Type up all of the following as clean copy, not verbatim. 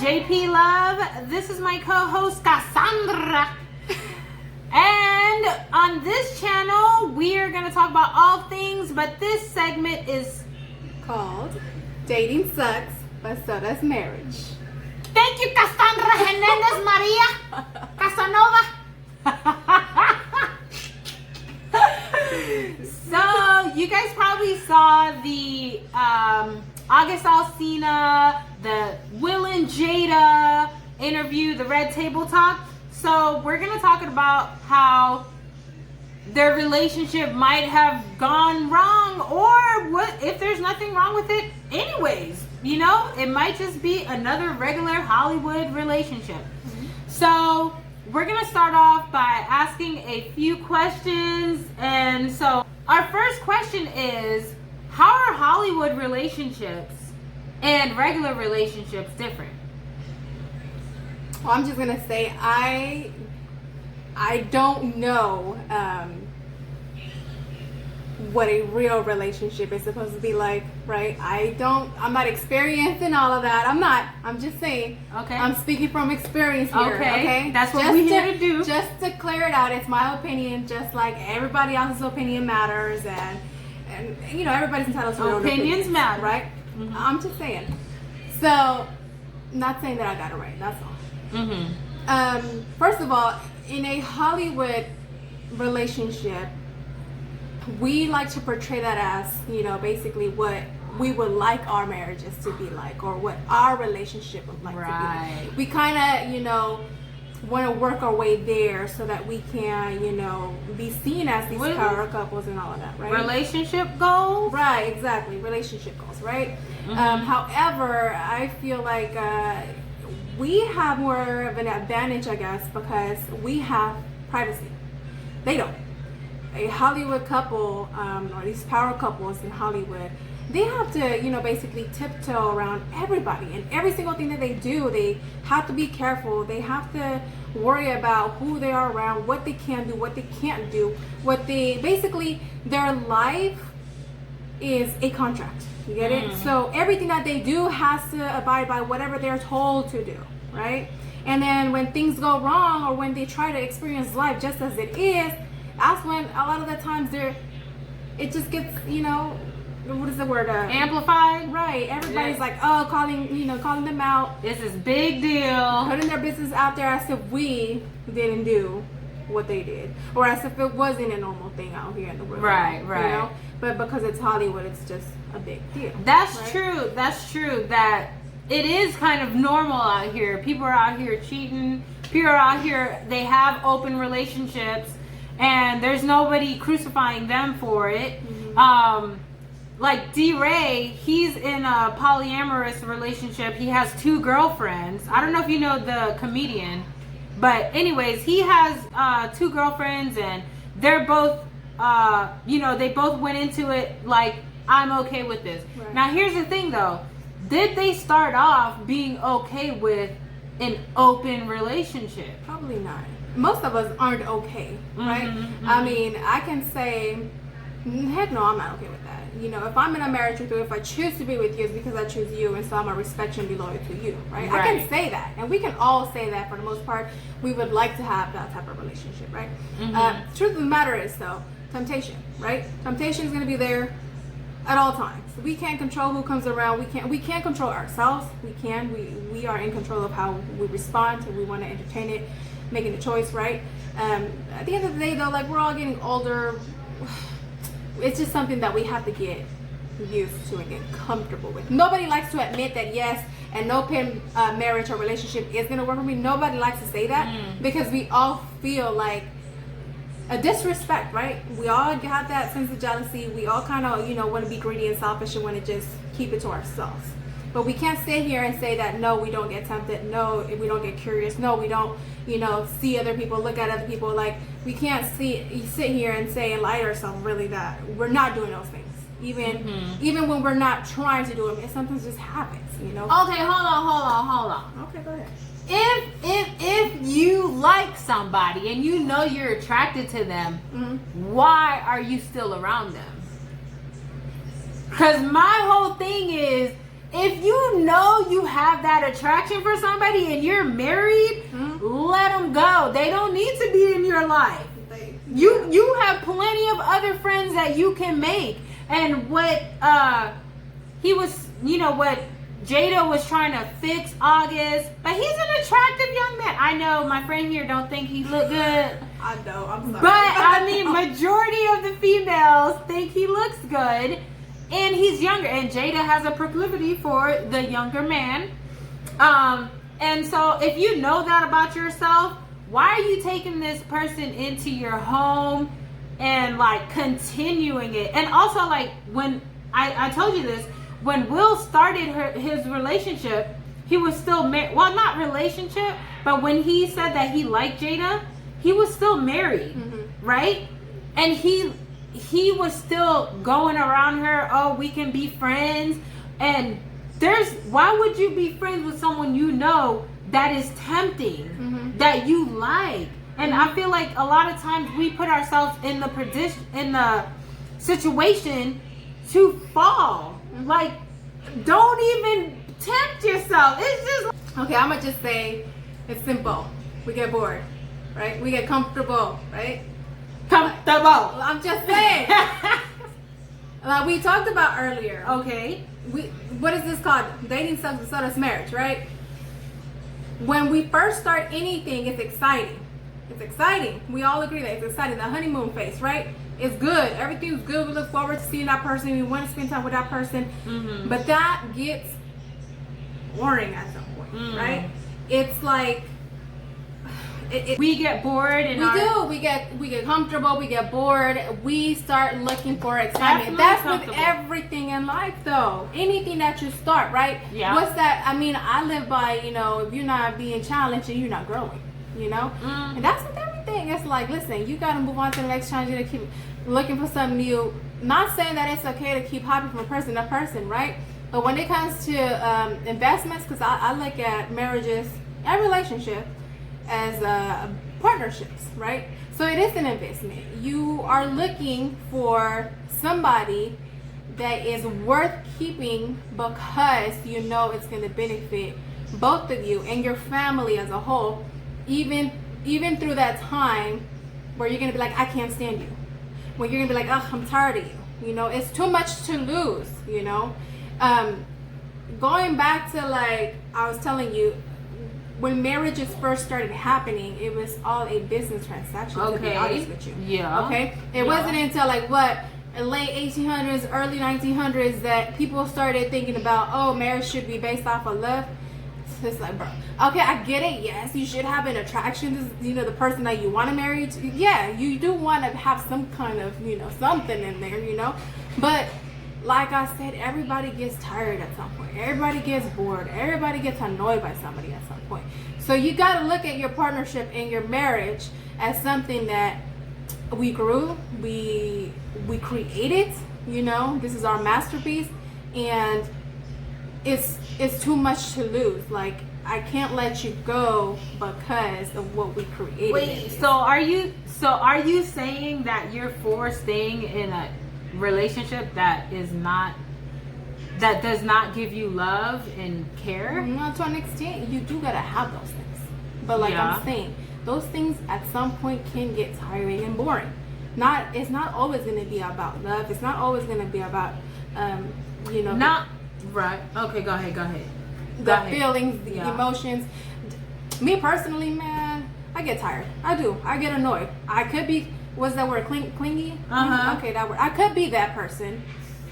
JP Love. This is my co-host Cassandra. And on this channel, we are going to talk about all things, but this segment is called Dating Sucks, but So Does Marriage. Thank you, Cassandra Hernandez Maria Casanova. So, you guys probably saw the August Alsina, the Will and Jada interview, the Red Table Talk. So, we're going to talk about how their relationship might have gone wrong, or what if there's nothing wrong with it anyways. You know, it might just be another regular Hollywood relationship. Mm-hmm. So, we're going to start off by asking a few questions. And so, our first question is, how are Hollywood relationships and regular relationships different? Well, I'm just going to say I don't know what a real relationship is supposed to be like, right? I'm not experienced in all of that. I'm just saying. Okay. I'm speaking from experience here. Okay. That's what we're here to do. Just to clear it out, it's my opinion, just like everybody else's opinion matters, and you know, everybody's entitled to their own opinions, matter, right? Mm-hmm. I'm just saying. So, not saying that I got it right. That's all. Mm-hmm. First of all, in a Hollywood relationship, we like to portray that as, you know, basically what we would like our marriages to be like, or what our relationship would like to be like. We kind of, you know, want to work our way there so that we can, you know, be seen as these power couples and all of that, right? Relationship goals? Right, exactly. Relationship goals, right? Mm-hmm. However, I feel like we have more of an advantage, I guess, because we have privacy. They don't. A Hollywood couple, or these power couples in Hollywood, they have to, you know, basically tiptoe around everybody, and every single thing that they do, they have to be careful. They have to worry about who they are around, what they can do, what they can't do, basically their life is a contract. You get it? So everything that they do has to abide by whatever they're told to do, right? And then when things go wrong, or when they try to experience life just as it is, that's when a lot of the times it just gets, you know, what is the word? Amplified. Right. Everybody's like, oh, calling them out. This is big deal. Putting their business out there as if we didn't do what they did, or as if it wasn't a normal thing out here in the world. Right. You know? But because it's Hollywood, it's just a big deal. That's true. That's true. That it is kind of normal out here. People are out here cheating. People are out here. They have open relationships. And there's nobody crucifying them for it. Mm-hmm. Like D-Ray, he's in a polyamorous relationship. He has 2 girlfriends. I don't know if you know the comedian. But anyways, he has 2 girlfriends, and they're both, you know, they both went into it like, I'm okay with this. Right. Now, here's the thing, though. Did they start off being okay with an open relationship? Probably not. Most of us aren't okay, right? Mm-hmm. I mean, I can say, heck no, I'm not okay with that. You know, if I'm in a marriage with you, if I choose to be with you, it's because I choose you, and so I'm going to respect you and be loyal to you, right? I can say that, and we can all say that for the most part. We would like to have that type of relationship, right? Mm-hmm. Truth of the matter is, though, temptation, right? Temptation is going to be there at all times. We can't control who comes around. We can't control ourselves. We are in control of how we respond, and we want to entertain it, making the choice, right? At the end of the day, though, like, we're all getting older. It's just something that we have to get used to and get comfortable with. Nobody likes to admit that, yes, an open marriage or relationship is going to work for me. Nobody likes to say that because we all feel like a disrespect, right? We all have that sense of jealousy. We all kind of, you know, want to be greedy and selfish and want to just keep it to ourselves. But we can't sit here and say that, no, we don't get tempted. No, we don't get curious. No, we don't, you know, see other people, look at other people. Like, we can't sit here and say and lie to ourselves really that we're not doing those things. Even when we're not trying to do them, it sometimes just happens, you know? Okay, hold on. Okay, go ahead. If you like somebody and you know you're attracted to them, why are you still around them? Because my whole thing is, if you know you have that attraction for somebody and you're married, let them go. They don't need to be in your life. You have plenty of other friends that you can make. And what he was, what Jada was trying to fix August, but he's an attractive young man. I know my friend here don't think he look good. I know, I'm sorry. But I mean, majority of the females think he looks good, and he's younger. And Jada has a proclivity for the younger man. And so if you know that about yourself, why are you taking this person into your home and like continuing it? And also, like, when I told you this, when Will started his relationship, he was still married. Well, not relationship, but when he said that he liked Jada, he was still married, right? And he was still going around her, oh, we can be friends. And why would you be friends with someone you know that is tempting, that you like? And I feel like a lot of times we put ourselves in the situation to fall. Like, don't even tempt yourself. It's just okay. I'm gonna just say it's simple. We get bored, right? We get comfortable, right? Comfortable. I'm just saying. Like we talked about earlier. Okay. What is this called? Dating sucks, but so does marriage, right? When we first start anything, it's exciting. It's exciting. We all agree that it's exciting. The honeymoon phase, right? It's good. Everything's good. We look forward to seeing that person. We want to spend time with that person. But that gets boring at some point, right? It's like we get bored, and we get comfortable. We get bored. We start looking for excitement. Definitely That's with everything in life, though. Anything that you start, right? Yeah. What's that? I mean, I live by, if you're not being challenged, you're not growing. And that's with everything. It's like, listen, you got to move on to the next challenge. You got to keep looking for something new. Not saying that it's okay to keep hopping from person to person, right? But when it comes to investments, because I look at marriages and relationships as partnerships, right? So it is an investment. You are looking for somebody that is worth keeping because you know it's going to benefit both of you and your family as a whole, even through that time where you're going to be like, I can't stand you. When you're going to be like, oh, I'm tired of you. It's too much to lose, Going back to, like, I was telling you, when marriages first started happening, it was all a business transaction, to be honest with you. Yeah. Okay? It wasn't until, like, late 1800s, early 1900s that people started thinking about, oh, marriage should be based off of love. It's like, bro, okay, I get it. Yes, you should have an attraction to, the person that you want to marry to. Yeah, you do want to have some kind of, something in there, But like I said, everybody gets tired at some point. Everybody gets bored. Everybody gets annoyed by somebody at some point. So you got to look at your partnership and your marriage as something that we grew, we created, this is our masterpiece, and it's too much to lose. Like, I can't let you go because of what we created. Wait, so are you saying that you're for staying in a relationship that does not give you love and care? No, to an extent, you do gotta have those things. But like I'm saying, those things at some point can get tiring and boring. It's not always gonna be about love. It's not always gonna be about not right. Okay, go ahead. The feelings, the emotions. Me personally, man, I get tired. I do. I get annoyed. I could be. What's that word? Clingy? Okay, that word. I could be that person,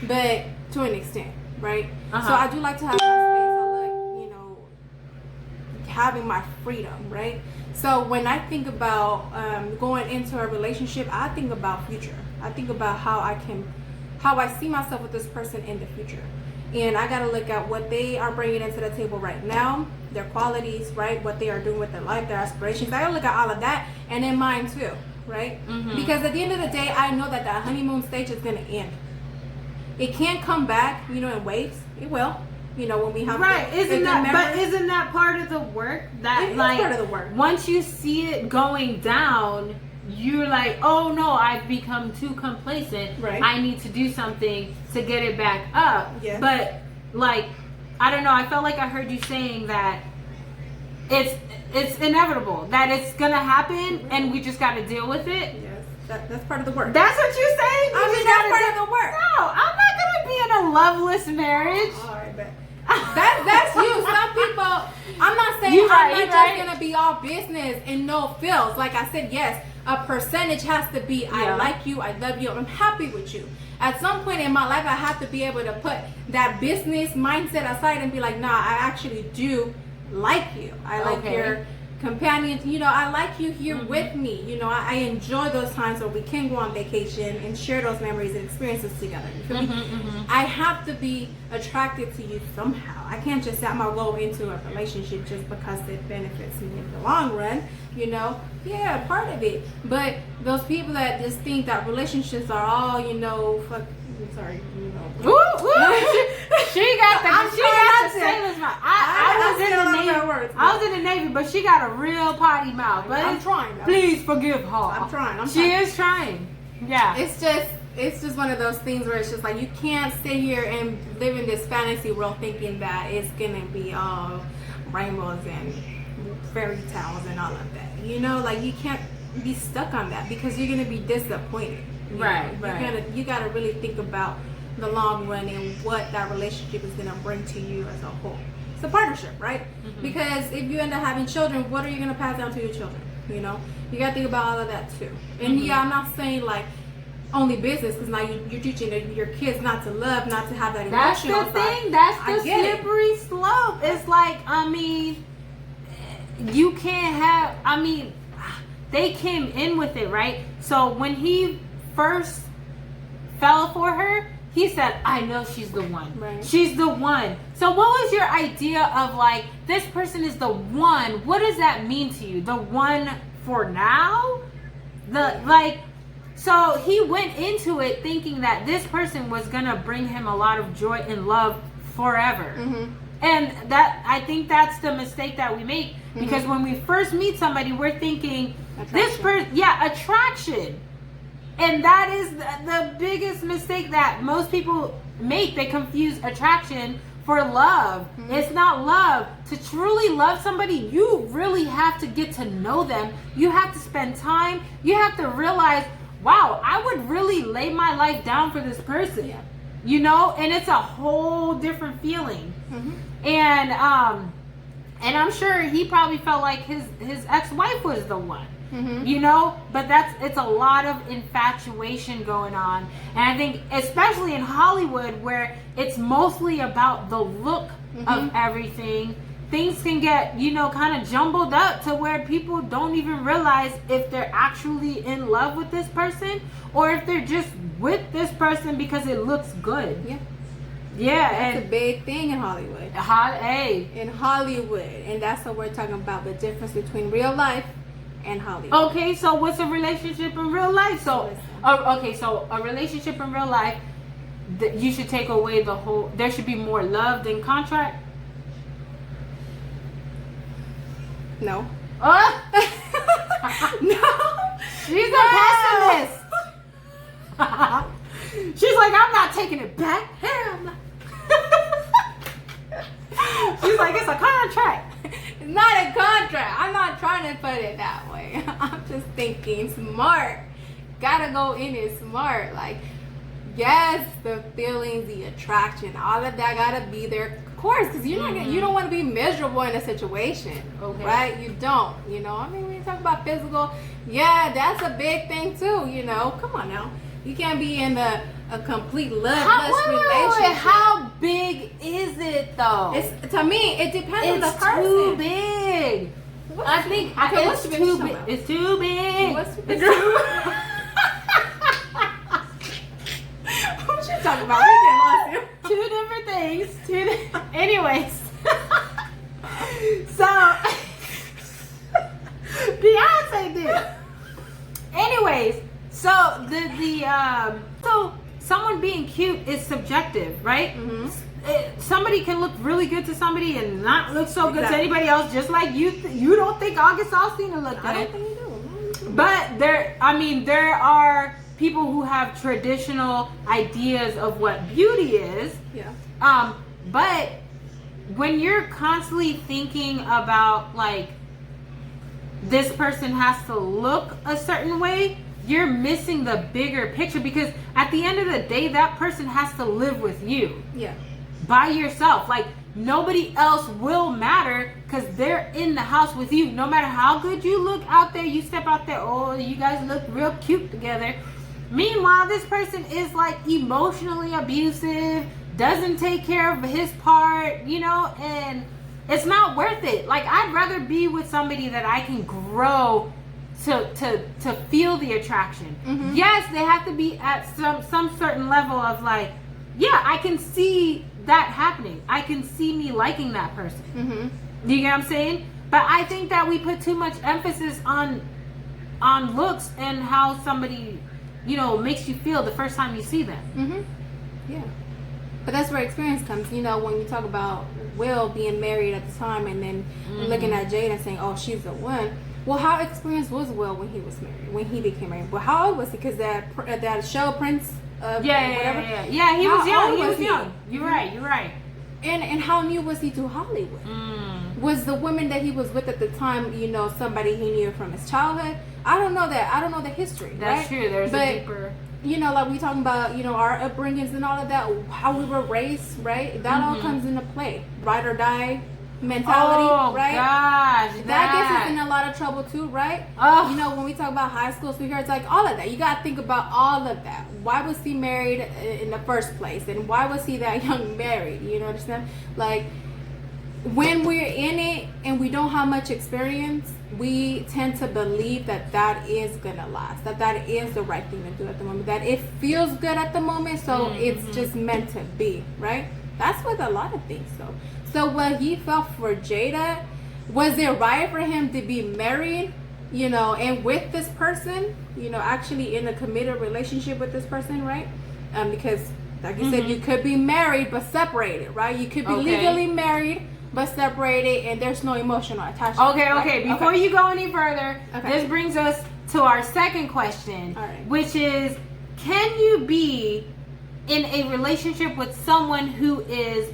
but to an extent, right? So I do like to have my space. I like, having my freedom, right? So when I think about going into a relationship, I think about future. I think about how I see myself with this person in the future. And I got to look at what they are bringing into the table right now, their qualities, right? What they are doing with their life, their aspirations. I got to look at all of that, and then mine too, right? Because at the end of the day, I know that honeymoon stage is going to end. It can't come back, in waves. It will, when we have isn't that part of the work? That it is part of the work. Once you see it going down, you're like, oh no, I've become too complacent. Right. I need to do something to get it back up. Yes. But like, I don't know. I felt like I heard you saying that it's inevitable, that it's gonna happen, and we just got to deal with it. Yes, that's part of the work. That's what you're saying. I mean, that's part of the work. No, I'm not gonna be in a loveless marriage. All right, but that's you. Some people. I'm not saying Right, I'm not just gonna be all business and no feels. Like I said, yes, a percentage has to be. I like you. I love you. I'm happy with you. At some point in my life, I have to be able to put that business mindset aside and be like, nah, I actually do like you. I like your companion. You know, I like you here with me. You know, I enjoy those times where we can go on vacation and share those memories and experiences together. You feel me? I have to be attracted to you somehow. I can't just say I'm gonna go into a relationship just because it benefits me in the long run. You know, yeah, part of it. But those people that just think that relationships are all, you know, I'm sorry, you know. Woo, woo. She got the sailor's mouth. I was in the Navy, but she got a real potty mouth. But I'm trying. Please forgive her. I'm trying. She is trying. Yeah. It's just one of those things where it's just like you can't sit here and live in this fantasy world thinking that it's gonna be all rainbows and fairy tales and all of that. You know, like you can't be stuck on that because you're gonna be disappointed. Right. You gotta really think about the long run and what that relationship is gonna bring to you as a whole. It's a partnership, right? Because if you end up having children, what are you gonna pass down to your children? You know, you gotta think about all of that too. And yeah, I'm not saying like only business, because now you're teaching your kids not to love, not to have that emotional side. That's the thing. That's the slippery slope. It's like, I mean, you can't have. I mean, they came in with it, right? So when he first fell for her, he said, I know she's the one. Right. She's the one. So what was your idea of like, this person is the one? What does that mean to you? The one for now? So he went into it thinking that this person was going to bring him a lot of joy and love forever. And I think that's the mistake that we make, because when we first meet somebody, we're thinking attraction. And that is the biggest mistake that most people make. They confuse attraction for love. It's not love. To truly love somebody, you really have to get to know them. You have to spend time. You have to realize, wow, I would really lay my life down for this person. Yeah. You know, and it's a whole different feeling. And I'm sure he probably felt like his ex-wife was the one. You know, but it's a lot of infatuation going on. And I think especially in Hollywood, where it's mostly about the look of everything, things can get, you know, kind of jumbled up to where people don't even realize if they're actually in love with this person or if they're just with this person because it looks good. Yeah, that's a big thing in Hollywood. In Hollywood, and that's what we're talking about, the difference between real life and Hollywood. Okay, so what's a relationship in real life? So, so a relationship in real life, you should take away the whole. There should be more love than contract. No. No. She's a pessimist. She's like, I'm not taking it back. Hell no. She's like, it's a contract. It's not a contract. I'm not trying to put it that way. I'm just thinking smart. Gotta go in it smart. Like, yes, the feelings, the attraction, all of that gotta be there, of course, because you're not you don't want to be miserable in a situation, right? You don't, you know. I mean, when you talk about physical, yeah, that's a big thing too. You know, come on now, you can't be in a complete loveless relationship. How big is it though? It's, to me, it depends on the person. It's too big. I think it's too big. It's too big. What's too big? What you talking about? We get lost here. Two different things. Anyways, so Beyonce did. Anyways, so so someone being cute is subjective, right? Somebody can look really good to somebody and not look so good to anybody else. Just like you don't think August Alsina look good. I don't think you do. But there are people who have traditional ideas of what beauty is. Yeah. But when you're constantly thinking about like this person has to look a certain way, you're missing the bigger picture, because at the end of the day, that person has to live with you. Yeah. By yourself. Like, nobody else will matter because they're in the house with you. No matter how good you look out there, you step out there, oh, you guys look real cute together. Meanwhile, this person is like emotionally abusive, doesn't take care of his part, you know, and it's not worth it. Like, I'd rather be with somebody that I can grow to feel the attraction. Mm-hmm. Yes, they have to be at some certain level of like, yeah, I can see that happening. I can see me liking that person. Mm-hmm. You get what I'm saying? But I think that we put too much emphasis on looks and how somebody, you know, makes you feel the first time you see them. Mm-hmm. Yeah. But that's where experience comes. You know, when you talk about Will being married at the time and then looking at Jada and saying, oh, she's the one. Well, how experienced was Will when he was married, when he became married? Well, how old was he? Because that show, Prince of whatever. Yeah, he was young. He was he? young. You're right. And how new was he to Hollywood? Was the woman that he was with at the time, you know, somebody he knew from his childhood? I don't know that. I don't know the history. That's right? true. There's a deeper... You know, like we talking about, you know, our upbringings and all of that, how we were raised, right? That all comes into play. Ride or die mentality, right? Gosh, that gets us in a lot of trouble too, right? Oh. You know, when we talk about high school sweethearts, like all of that, you got to think about all of that. Why was he married in the first place, and why was he that young married? You know, understand? Like, when we're in it and we don't have much experience, we tend to believe that is gonna last, that is the right thing to do at the moment, that it feels good at the moment, so it's just meant to be, right? That's with a lot of things. So what he felt for Jada, was it right for him to be married, you know, and with this person, you know, actually in a committed relationship with this person, right? Because like you said, you could be married but separated, right? You could be legally married but separated, and there's no emotional attachment. Okay. Before you go any further, this brings us to our second question, which is, can you be in a relationship with someone who is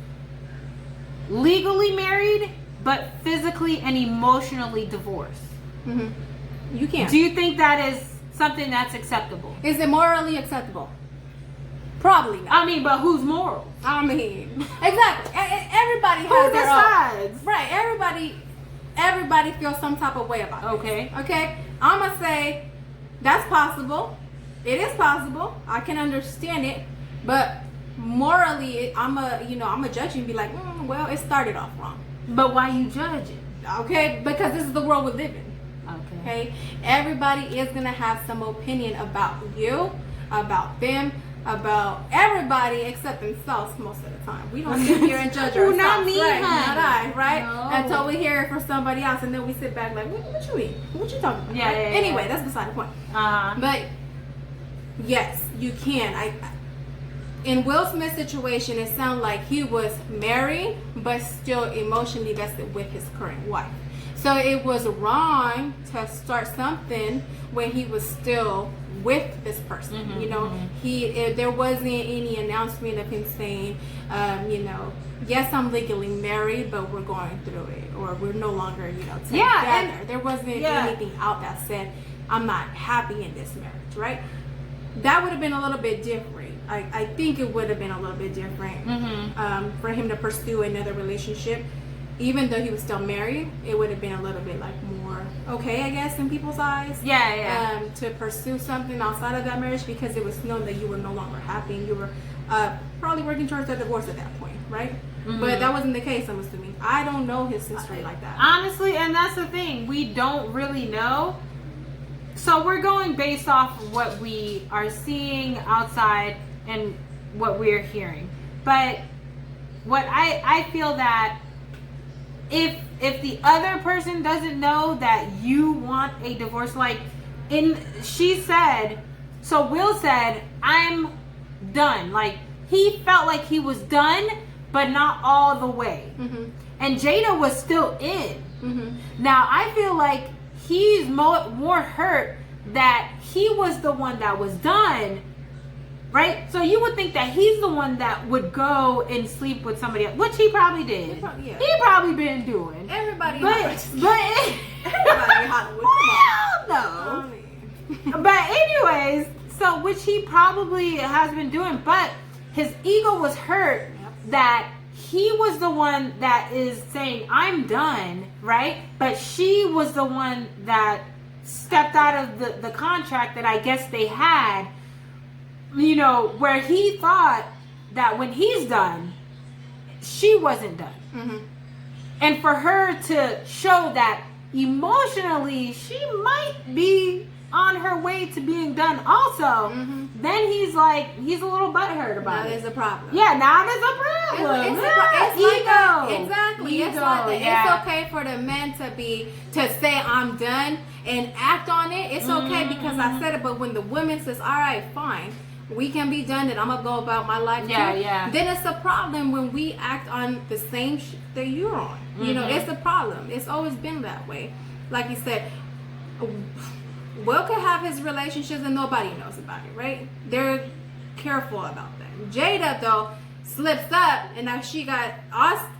legally married but physically and emotionally divorced? You can't. Do you think that is something that's acceptable? Is it morally acceptable? Probably not. I mean, but who's moral? I mean, exactly. Everybody has Who their decides? own. Right. Everybody feels some type of way about it. Okay. I'm gonna say that's possible. It is possible. I can understand it, but morally, I'm a judge and be like, well, it started off wrong. But why you judge it? Okay, because this is the world we live in. Okay. Everybody is gonna have some opinion about you, about them, about everybody except themselves most of the time. We don't sit here and judge ourselves. Not me, right? honey. Not I, right? No. Until we hear it from somebody else, and then we sit back like, what you mean? What you talking about? Yeah, right? yeah, yeah. Anyway, that's beside the point. But yes, you can. In Will Smith's situation, it sounded like he was married but still emotionally vested with his current wife. So it was wrong to start something when he was still with this person. You know, there wasn't any announcement of him saying, you know, yes, I'm legally married, but we're going through it, or we're no longer, you know, together. Yeah, there wasn't anything out that said, I'm not happy in this marriage, right? That would have been a little bit different. I think it would have been a little bit different for him to pursue another relationship. Even though he was still married, it would have been a little bit like more okay, I guess, in people's eyes. To pursue something outside of that marriage, because it was known that you were no longer happy and you were probably working towards a divorce at that point, right? But that wasn't the case, I'm assuming. I don't know his history like that. Honestly, and that's the thing. We don't really know. So we're going based off of what we are seeing outside and what we're hearing. But what I feel that if the other person doesn't know that you want a divorce, like she said, so Will said, I'm done. Like, he felt like he was done, but not all the way. And Jada was still in. Now I feel like he's more hurt that he was the one that was done, right? So you would think that he's the one that would go and sleep with somebody else, which he probably did. He probably been doing. Everybody, but everybody in Hollywood. Hell no. But anyways, so which he probably has been doing, but his ego was hurt that he was the one that is saying, I'm done, right? But she was the one that stepped out of the contract that I guess they had, you know, where he thought that when he's done, she wasn't done. Mm-hmm. And for her to show that emotionally she might be on her way to being done also, then he's like, he's a little butthurt about it. Now there's a problem. Yeah, now there's a problem. It's ego. Exactly. Ego, it's like that. It's okay for the men to say I'm done and act on it. It's okay because I said it, but when the woman says, all right, fine, we can be done and I'm gonna go about my life then it's a problem when we act on the same that you're on. You know, it's a problem. It's always been that way. Like you said, Will could have his relationships and nobody knows about it, right? They're careful about that. Jada, though, slips up and now she got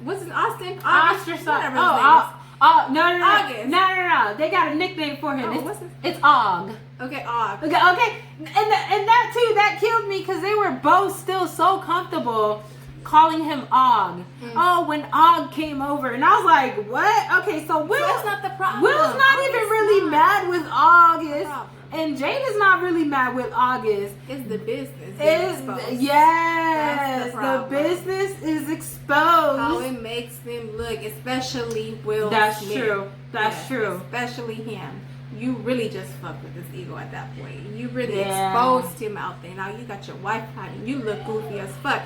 what's his Austin? August. Whatever No. August. No. They got a nickname for him. It's Og. Okay, Og. Okay. And that too, that killed me because they were both still so comfortable calling him Og. Oh, when Og came over, and I was like, what? Okay, so Will. That's not the problem. Will's not even really mad with August, and Jada's not really mad with August. It's the business. Yes, the business is exposed. How it makes them look, especially Will. That's Smith. true. That's true. Especially him. You really just fucked with his ego at that point. You really exposed him out there. Now you got your wife hiding. You look goofy as fuck.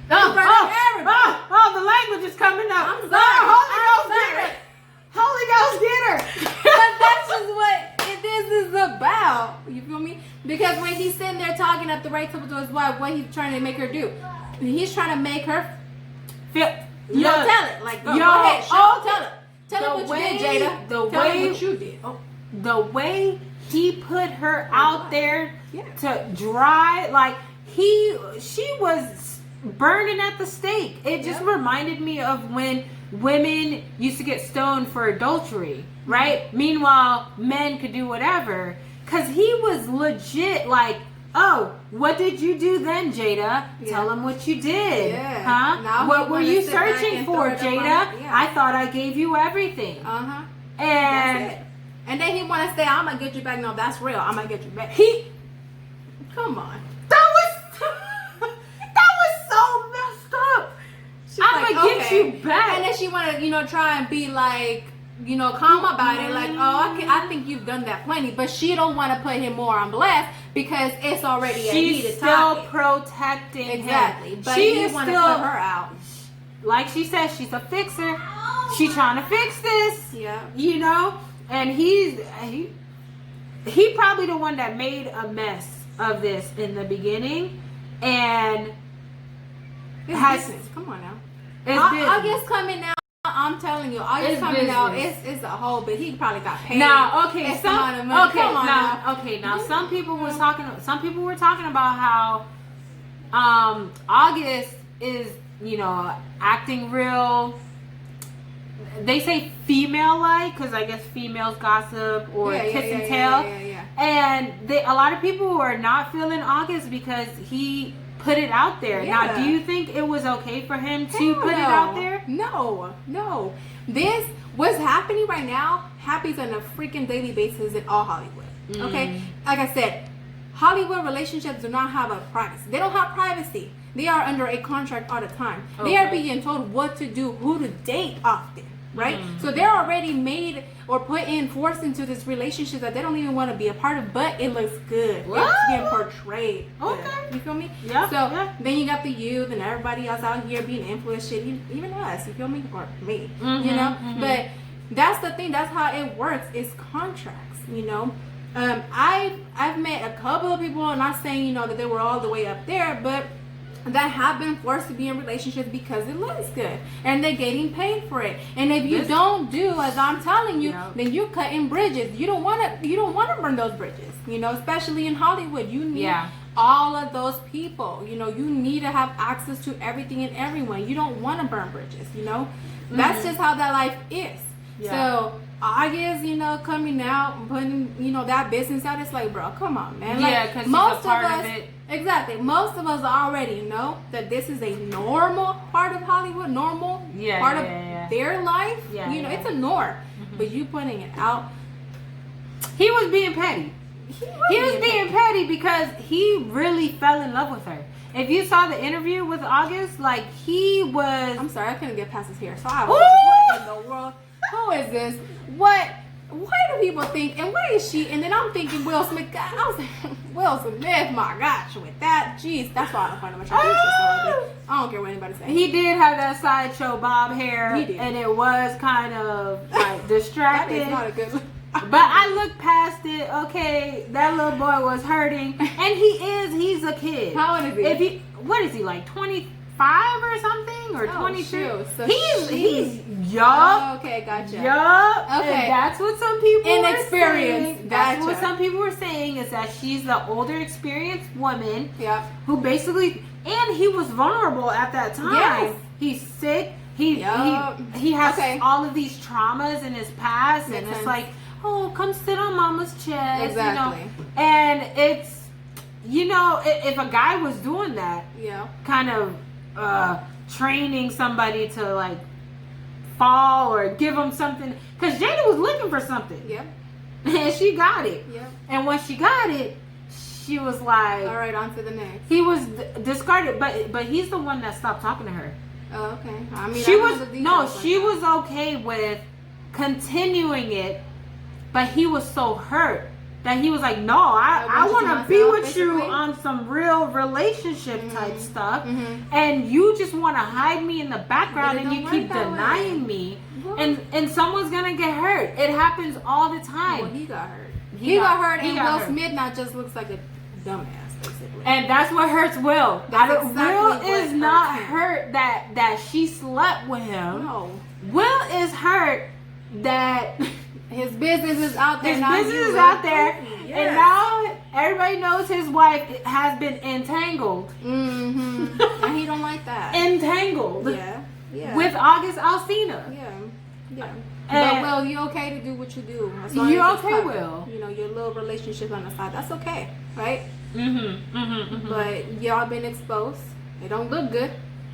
The language is coming up. I'm sorry. Holy Ghost, get her. But that's just what this is about. You feel me? Because when he's sitting there talking at the right table to his wife, what he's trying to make her do? He's trying to make her feel. Tell it. Like, go ahead. Tell it. Tell it what you did, Jada. Tell it what you did. The way he put her out there to dry, like she was burning at the stake. It just reminded me of when women used to get stoned for adultery, right? Meanwhile, men could do whatever. Cause he was legit like, oh, what did you do then, Jada? Tell him what you did. Huh? Now what were you searching for, Jada? I thought I gave you everything. And that's it. And then he want to say, I'm going to get you back. No, that's real. I'm going to get you back. Come on. That was so messed up. I'm going to get you back. And then she want to, try and be like, calm about it. Like, I think you've done that plenty. But she don't want to put him more on blast because it's already a heated topic. She's still protecting him. But she want to put her out. Like she said, she's a fixer. She's trying to fix this. Yeah. And he probably the one that made a mess of this in the beginning, and business. Come on now. August coming out. I'm telling you, August coming out. It's a whole bit. He probably got paid. Now, some people were talking about how August is acting real. They say female-like because I guess females gossip or kiss and tell. And a lot of people are not feeling August because he put it out there. Now, do you think it was okay for him to put it out there? No. This, what's happening right now, happens on a freaking daily basis in all Hollywood. Okay? Like I said, Hollywood relationships do not have a privacy. They don't have privacy. They are under a contract all the time. Okay. They are being told what to do, who to date often. Right? So they're already made or forced into this relationship that they don't even want to be a part of, but it looks good. What? It's being portrayed. Okay. You feel me? Yeah. So then you got the youth and everybody else out here being influenced shit, even us, you feel me? Or me. But that's the thing, that's how it works. It's contracts, I've met a couple of people, I'm not saying, that they were all the way up there, but that have been forced to be in relationships because it looks good and they're getting paid for it. And if you don't do as I'm telling you, then you're cutting bridges. You don't want to burn those bridges. Especially in Hollywood, you need all of those people. You know, you need to have access to everything and everyone. You don't want to burn bridges, you know? That's just how that life is. Yeah. So August, you know, coming out and putting, you know, that business out, it's like, bro, come on, man. Like, Yeah, because most a part of it. Exactly. Most of us already know that this is a normal part of Hollywood, normal part of their life. Yeah, you know, it's a norm. But you putting it out. He was being petty. He was being petty because he really fell in love with her. If you saw the interview with August, like, he was... I'm sorry, I couldn't get past his hair. So I was like, what in the world? Who is this? What? Why do people think? And where is she? And then I'm thinking Will Smith. God, I was like, Will Smith, my gosh, with that. Jeez, that's why I don't find him attractive. I don't care what anybody says. He did have that sideshow bob hair. He did. And it was kind of, like, distracting. That is not a good look. But I looked past it. Okay, that little boy was hurting, and he's a kid. How old is he? What is he, like 25 or something, or 22? Shoot. So he's young. Oh, okay, gotcha. Young. Okay, And that's what some people inexperienced. were saying. That's what some people were saying, is that she's the older, experienced woman. Yeah. Who basically, and he was vulnerable at that time. Yes. He's sick. He has all of these traumas in his past, and it's like, oh, come sit on mama's chest. Exactly. You know? And it's, you know, if a guy was doing that, kind of training somebody to, like, fall or give him something, because Jada was looking for something. Yep. And she got it. Yep. And when she got it, she was like, all right, on to the next. He was discarded, but he's the one that stopped talking to her. Oh, okay. I mean, she was okay with continuing it. But he was so hurt that he was like, no, I want to be with you on some real relationship type stuff. And you just want to hide me in the background and you keep denying me. And someone's going to get hurt. It happens all the time. Well, he got hurt. He got hurt, and Will Smith now just looks like a dumbass, basically. And that's what hurts Will. Will is not hurt that she slept with him. No. Will is hurt that... His business is out there. And now everybody knows his wife has been entangled. And he don't like that. Entangled. Yeah. With August Alsina. Yeah. But Will, you okay to do what you do? As long you're as it's okay, covered. Will. You know, your little relationship on the side. That's okay, right? But y'all been exposed. It don't look good,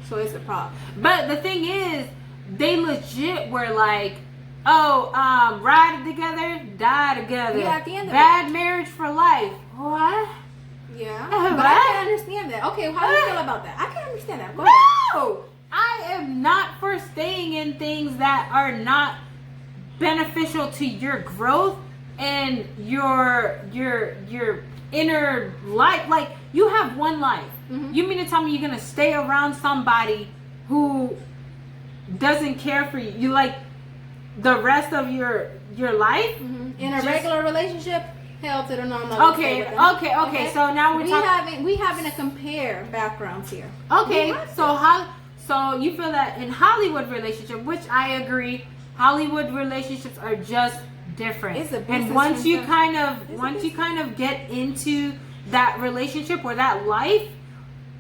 so it's a problem. But the thing is, they legit were like, ride together, die together. Yeah, at the end of Bad marriage for life. What? Yeah. But I can understand that. Okay, how do you feel about that? I can understand that. Go ahead. No! I am not for staying in things that are not beneficial to your growth and your inner life. Like, you have one life. You mean to tell me you're gonna stay around somebody who doesn't care for you? You like the rest of your life in a regular relationship? Hell to the normal. Okay. So now we having to compare backgrounds here. Okay, so you feel that in Hollywood relationship, which I agree, Hollywood relationships are just different. It's a and once you kind of get into that relationship or that life,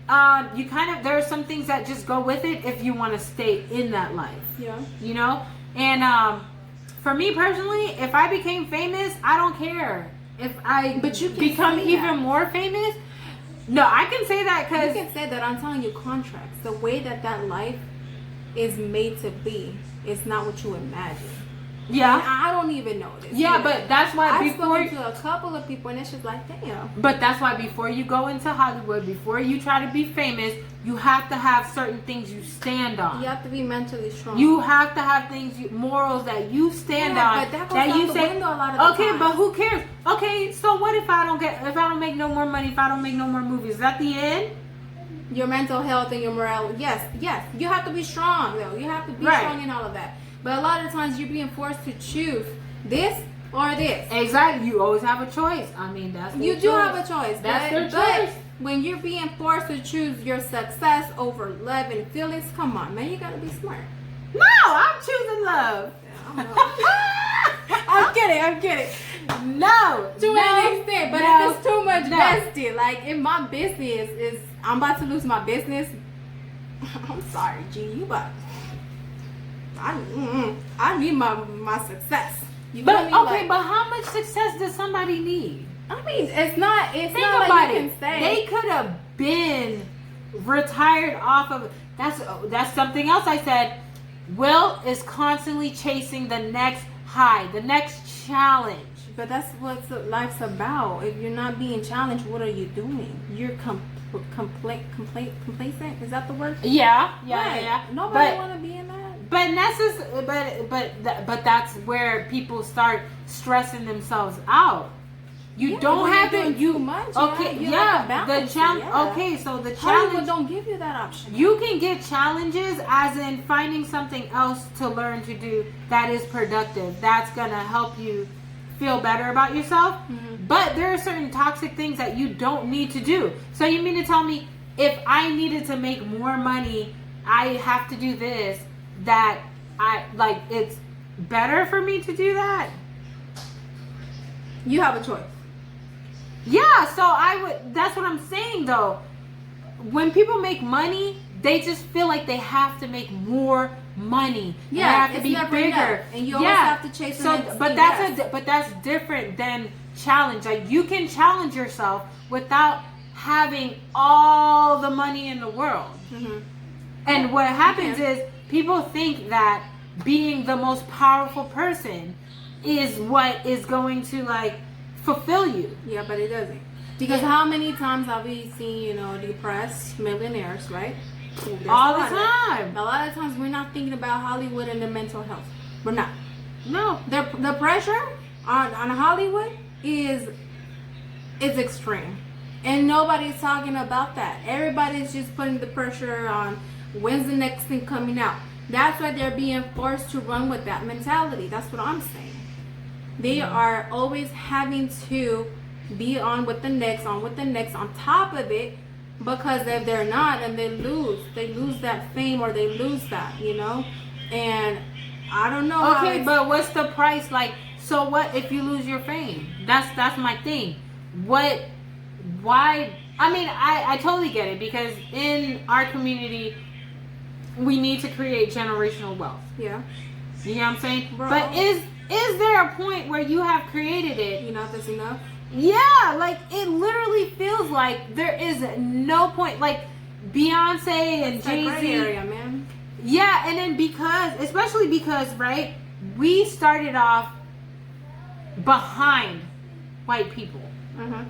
there are some things that just go with it if you want to stay in that life. Yeah. You know? And for me personally, if I became famous, I don't care. If I become even more famous, no, I can say that because... You can say that. I'm telling you, contracts, the way that life is made to be, is not what you imagine. Yeah. And I don't even know this. Yeah, but that's why I've spoken to a couple of people and it's just like, damn. But that's why before you go into Hollywood, before you try to be famous, you have to have certain things you stand on. You have to be mentally strong. You have to have morals that you stand on. But that goes out the window a lot of the time. But who cares? Okay, so what if I don't make no more money, if I don't make no more movies? Is that the end? Your mental health and your morale. Yes. You have to be strong though. You have to be strong in all of that. But a lot of times you're being forced to choose this or this. Exactly. You always have a choice. I mean, that's their choice. You do have a choice. That's their choice. When you're being forced to choose your success over love and feelings, come on, man, you gotta be smart. No, I'm choosing love. I'm kidding. No. To an extent, but if it's too much much vested. Like, if my business is, I'm about to lose my business. I'm sorry, G. You about. I need my success. You But feel me? okay, Like, but how much success does somebody need? I mean, it's not. It's Think not about like you it. can say. They could have been retired off of. That's something else I said. Will is constantly chasing the next high, the next challenge. But that's what life's about. If you're not being challenged, what are you doing? You're complacent. Is that the word? Yeah. Nobody want to be in that. But that's where people start stressing themselves out. You don't have to. Too much. Okay. The challenge. Okay, so the challenge. Hollywood don't give you that option. You can get challenges, as in finding something else to learn to do that is productive. That's gonna help you feel better about yourself. Mm-hmm. But there are certain toxic things that you don't need to do. So you mean to tell me if I needed to make more money, I have to do this? That it's better for me to do that? You have a choice. Yeah, so I would. That's what I'm saying, though. When people make money, they just feel like they have to make more money. Yeah, they have to it's be never bigger, enough, and you always have to chase. But that's different than challenge. Like, you can challenge yourself without having all the money in the world. Mm-hmm. And what happens is people think that being the most powerful person is what is going to fulfill you. Yeah, but it doesn't. Because how many times have we seen, depressed millionaires, right? All the time. A lot of times we're not thinking about Hollywood and their mental health. We're not. No. The pressure on Hollywood is extreme. And nobody's talking about that. Everybody's just putting the pressure on when's the next thing coming out. That's why they're being forced to run with that mentality. That's what I'm saying. They are always having to be on with the next, on top of it, because if they're not, and they lose that fame, or they lose that, and I don't know. Okay, but what's the price? So what if you lose your fame? That's my thing. Why? I mean, I totally get it, because in our community, we need to create generational wealth. Yeah. You know what I'm saying? Bro. But is there a point where you have created it? That's enough? Yeah, it literally feels like there is no point. Beyonce and Jay-Z. Gray area, man. Yeah, and then especially because, right, we started off behind white people. Uh-huh.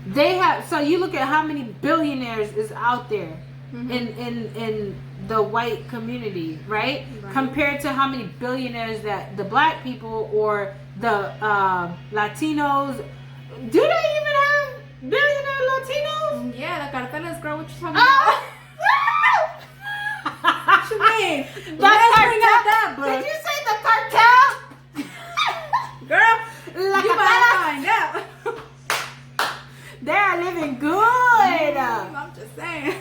They have, so you look at how many billionaires is out there in the white community, right? Compared to how many billionaires that the black people or the Latinos. Do they even have billionaire Latinos? Yeah, the carteles, girl. What you talking about? What you mean? Let's bring out that book. Did you say the cartel? Girl, La you cartela. might find out. They're living good. I'm just saying.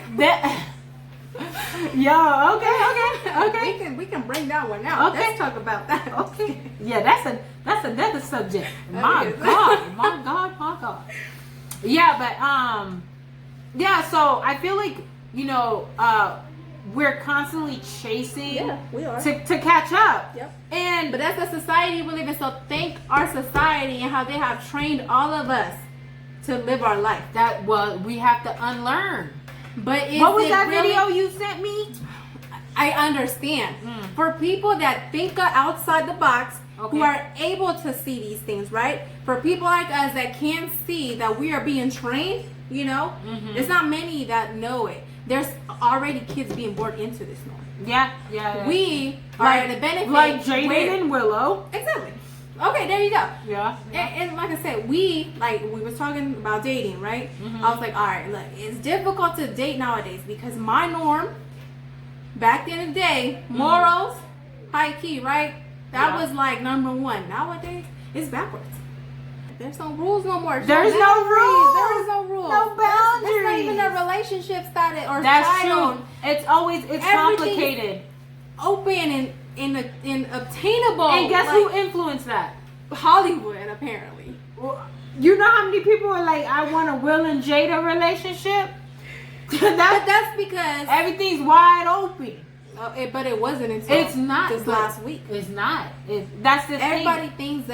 Yo, okay. We can bring that one out. Okay. Let's talk about that. Okay. Yeah, that's another subject. My God. Yeah, but yeah. So I feel like we're constantly chasing. Yeah, we are to catch up. Yep. But that's the society we live in. So thank our society and how they have trained all of us to live our life. We have to unlearn. But what was that video you sent me? I understand. For people that think outside the box, who are able to see these things, right? For people like us that can't see that we are being trained, there's not many that know it. There's already kids being born into this norm. Yeah. We are the benefit. Like Jada and Willow. Exactly. Okay, there you go. Yeah. And like I said, we was talking about dating, right? I was like, all right, look, it's difficult to date nowadays because my norm back in the day, morals, high key, right? That was number one. Nowadays, it's backwards. There's no rules no more. There's no rules. There is no rules. No boundaries. It's not even a relationship started or that's started. True. It's complicated. Open and obtainable. And guess who influenced that? Hollywood, apparently. You know how many people are like, I want a Will and Jada relationship? But that's because everything's wide open. But it wasn't until it's not this last week. It's not. That's the Everybody thing. thinks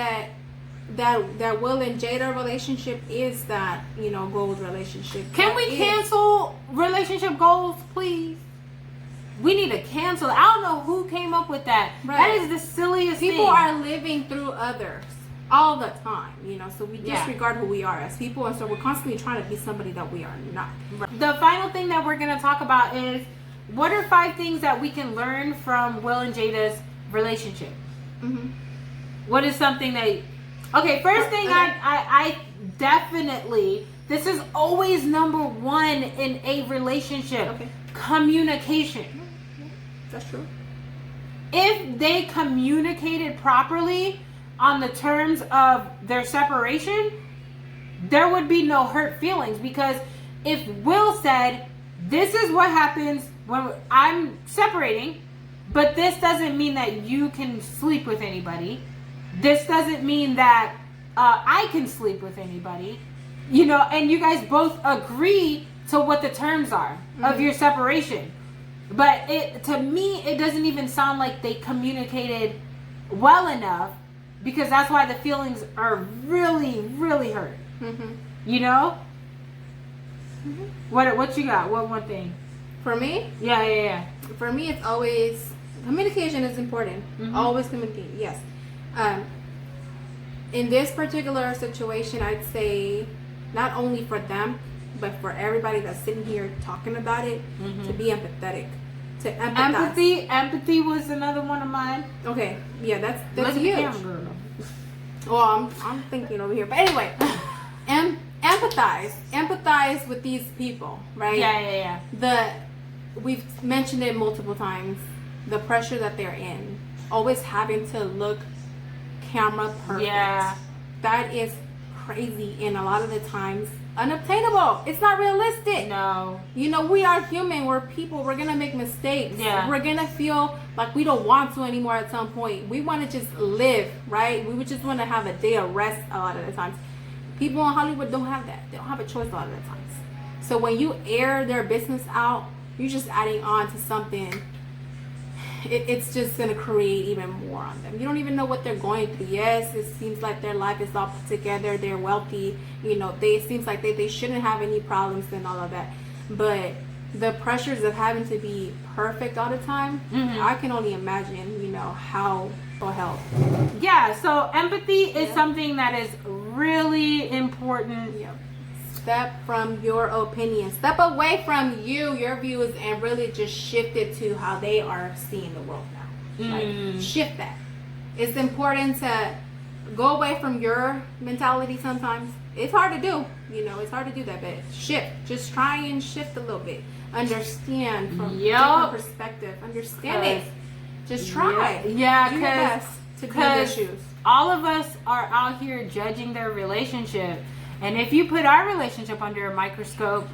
that Will and Jada relationship is that, you know, goals relationship. Can we cancel relationship goals, please? We need to cancel. I don't know who came up with that. Right. That is the silliest thing. People are living through others all the time, you know, so we disregard who we are as people, and so we're constantly trying to be somebody that we are not. The final thing that we're going to talk about is, what are 5 things that we can learn from Will and Jada's relationship? Mm-hmm. What is something that... Okay, first thing, I definitely... This is always number 1 in a relationship. Okay. Communication. That's true. If they communicated properly on the terms of their separation, there would be no hurt feelings. Because if Will said, this is what happens when I'm separating, but this doesn't mean that you can sleep with anybody. This doesn't mean that I can sleep with anybody. You know, and you guys both agree to what the terms are of your separation. But to me, it doesn't even sound like they communicated well enough, because that's why the feelings are really, really hurt. Mm-hmm. You know? Mm-hmm. What you got? What one thing? For me? Yeah. For me, it's always... Communication is important. Mm-hmm. Always communicate, yes. In this particular situation, I'd say not only for them, but for everybody that's sitting here talking about it, to be empathetic. To empathize. Empathy was another one of mine. Okay, yeah, that's Look huge. at the camera, girl. Well, I'm thinking over here, but anyway, empathize with these people, right? Yeah. We've mentioned it multiple times. The pressure that they're in, always having to look camera perfect. Yeah, that is crazy, and a lot of the times unobtainable. It's not realistic. No. You know, we are human. We're people. We're gonna make mistakes. Yeah. We're gonna feel like we don't want to anymore at some point. We want to just live, right? We would just want to have a day of rest a lot of the times. People in Hollywood don't have that. They don't have a choice a lot of the times. So when you air their business out, you're just adding on to something. It's just going to create even more on them. You don't even know what they're going through. Yes, it seems like their life is all put together. They're wealthy. You know, it seems like they shouldn't have any problems and all of that. But the pressures of having to be perfect all the time, I can only imagine, you know, how will help. Yeah, so empathy is something that is really important. Yep. Step from your opinion. Step away from your views, and really just shift it to how they are seeing the world now. Like, shift that. It's important to go away from your mentality sometimes. It's hard to do. You know, it's hard to do that, but shift. Just try and shift a little bit. Understand from a different perspective. Understand it. Just try. Yeah, do your best to be their shoes. All of us are out here judging their relationship. And if you put our relationship under a microscope,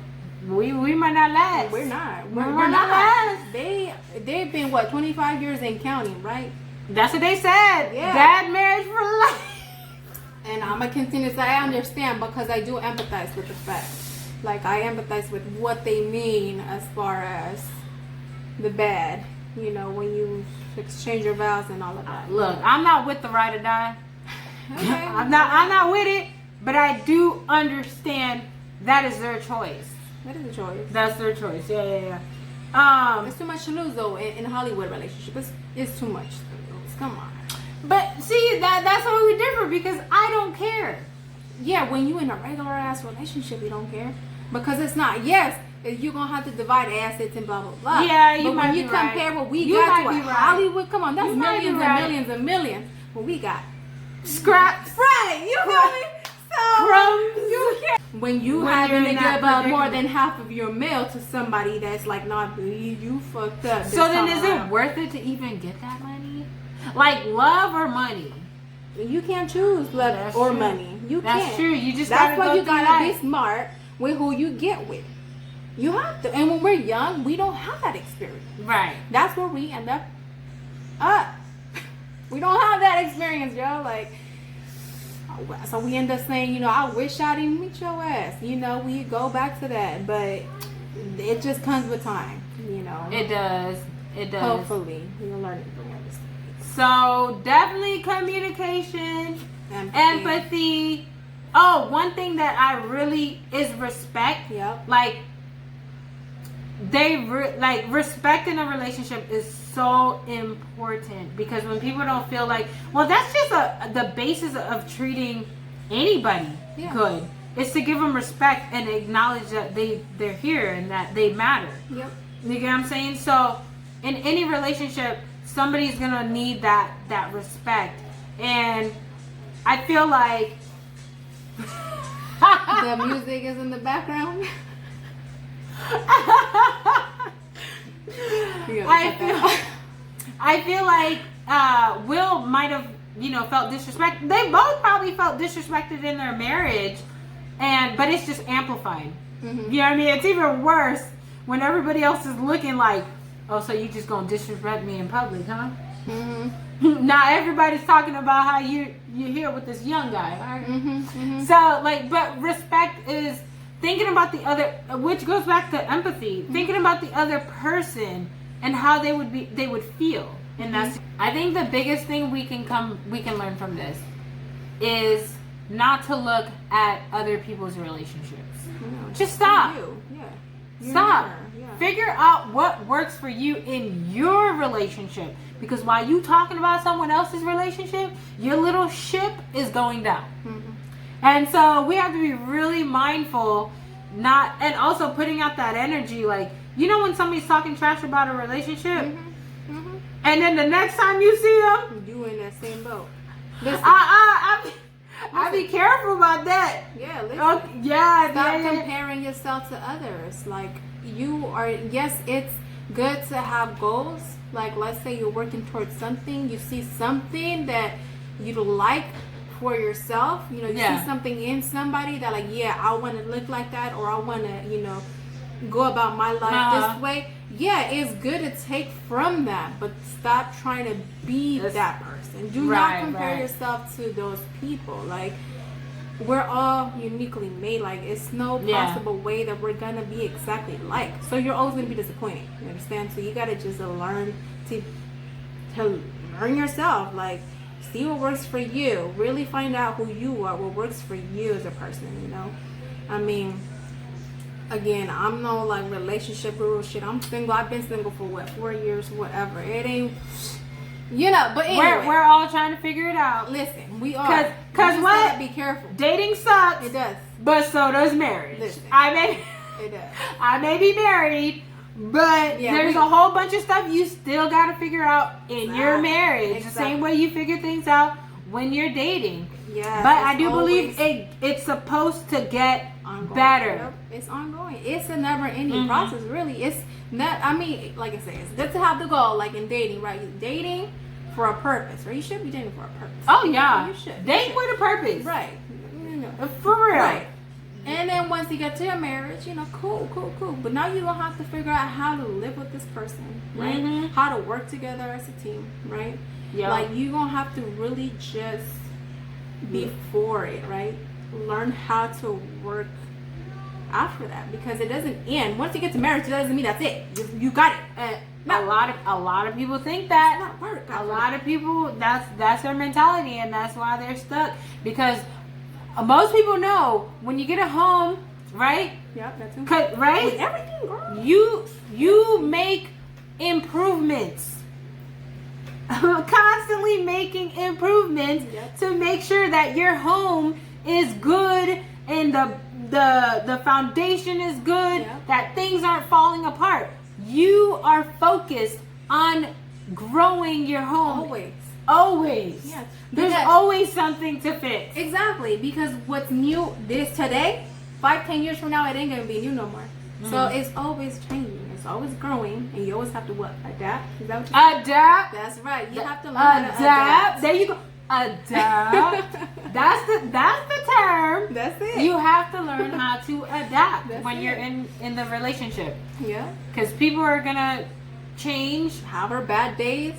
we might not last. We're not. We're not last. They've been 25 years and counting, right? That's what they said. Yeah. Bad marriage for life. And I'm gonna continue to say I understand, because I do empathize with the fact. Like, I empathize with what they mean as far as the bad. You know, when you exchange your vows and all of that. Look, I'm not with the ride or die. Okay. I'm not with it. But I do understand that is their choice. That is a choice. That's their choice. Yeah. It's too much to lose, though, in a Hollywood relationship. It's too much to lose. Come on. But see, that's why we differ, because I don't care. Yeah, when you in a regular ass relationship, you don't care, because it's not. Yes, you're gonna have to divide assets and blah blah blah. Yeah, you might be right. But when you compare what we got to Hollywood, come on, that's millions and millions and millions. What we got, scraps. Right? You feel me? When you having to give up more than half of your meal to somebody that's like, nah, you fucked up. So then is it worth it to even get that money? Like, love or money? You can't choose love or money. You can't. That's true. You just that's why you gotta be smart with who you get with. You have to. And when we're young, we don't have that experience. Right. That's where we end up. We don't have that experience, yo. Like, So we end up saying, you know, I wish I didn't meet your ass. You know, we go back to that, but it just comes with time. You know, it does. Hopefully, you'll learn it from your mistakes. So definitely communication, empathy. Oh, one thing that I really is respect. Yep. Like respect in a relationship is so important, because when people don't feel like, well, that's just the basis of treating anybody good. It's to give them respect and acknowledge that they're here and that they matter. Yep. You get what I'm saying? So in any relationship, somebody's gonna need that respect, and I feel like the music is in the background. I feel like Will might have, you know, felt disrespected. They both probably felt disrespected in their marriage, but it's just amplified. Mm-hmm. You know what I mean? It's even worse when everybody else is looking like, oh, so you just gonna disrespect me in public, huh? Mm-hmm. Now everybody's talking about how you're here with this young guy, all right? Mm-hmm. Mm-hmm. So but respect is thinking about the other, which goes back to empathy. Mm-hmm. Thinking about the other person and how they would feel, and that's. I think the biggest thing we can learn from this is not to look at other people's relationships. No, just stop. Stop. Yeah. Figure out what works for you in your relationship, because while you talking about someone else's relationship, your little ship is going down. Mm-hmm. And so we have to be really mindful, and also putting out that energy. Like, you know, when somebody's talking trash about a relationship, mm-hmm. And then the next time you see them, you in that same boat. Listen. I be careful about that. Yeah, listen. Stop comparing yourself to others. Like, you are, yes, it's good to have goals. Like, let's say you're working towards something, you see something that you like for yourself, you know, you see something in somebody that, like, I want to look like that, or I want to, you know, go about my life this way. Yeah, it's good to take from that, but stop trying to be that person. Do not compare yourself to those people. Like, we're all uniquely made. Like, it's no possible way that we're gonna be exactly like. So you're always gonna be disappointed. You understand? So you gotta just learn to learn yourself. Like, see what works for you. Really find out who you are, what works for you as a person. You know, I mean. Again, I'm no like relationship guru shit. I'm single. I've been single for 4 years, whatever. It ain't, you know. But anyway, we're all trying to figure it out. Listen, we are. Cause what? Gotta be careful. Dating sucks. It does. But so does marriage. Listen, it does. I may be married, but there's a whole bunch of stuff you still got to figure out in your marriage. The same way you figure things out when you're dating. Yeah. But I do believe it's supposed to get better. Yep. It's ongoing. It's a never-ending process, really. It's not, I mean, like I said, it's good to have the goal, like in dating, right? You're dating for a purpose, right? You should be dating for a purpose. Oh, yeah. You should. Date with a purpose. Right. You know. For real. Right. And then once you get to your marriage, you know, cool. But now you don't have to figure out how to live with this person, right? Mm-hmm. How to work together as a team, right? Yeah. Like, you're going to have to really just be for it, right? Learn how to work after that, because it doesn't end once you get to marriage. It doesn't mean that's it. You got it. A lot of people think that. It's not work. A lot of people, that's their mentality, and that's why they're stuck. Because most people know when you get a home, right? Yep, that's it. Right? With everything, girl. You make improvements. Constantly making improvements to make sure that your home is good and the foundation is good, that things aren't falling apart. You are focused on growing your home. Always. Yes. There's always something to fix. Exactly, because what's new today, 5-10 years from now, it ain't gonna be new no more. Mm-hmm. So it's always changing. It's always growing, and you always have to what? Adapt. Is that what you adapt? That's right. You have to learn how to adapt. There you go. Adapt. That's the term. That's it. You have to learn how to adapt when you're in the relationship. Yeah. Because people are gonna change. Have our bad days,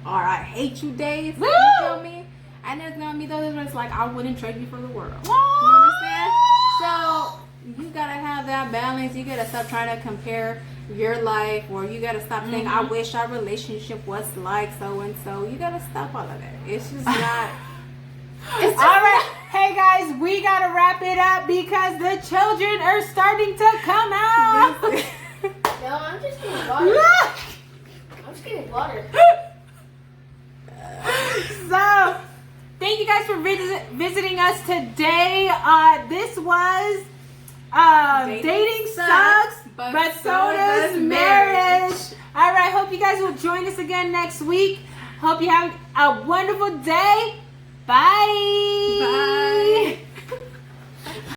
or I hate you days. Woo! You feel me? And there's gonna be those where it's like, I wouldn't trade you for the world. What? You understand? So you gotta have that balance. You gotta stop trying to compare your life, or you gotta stop saying, I wish our relationship was like so and so. You gotta stop all of that. It's just not. It's just All right. Hey guys, we gotta wrap it up because the children are starting to come out. No, I'm just getting water. I'm just getting water. So, thank you guys for visiting us today. This was Dating Sucks, but so does marriage. All right, hope you guys will join us again next week. Hope you have a wonderful day. Bye. Bye.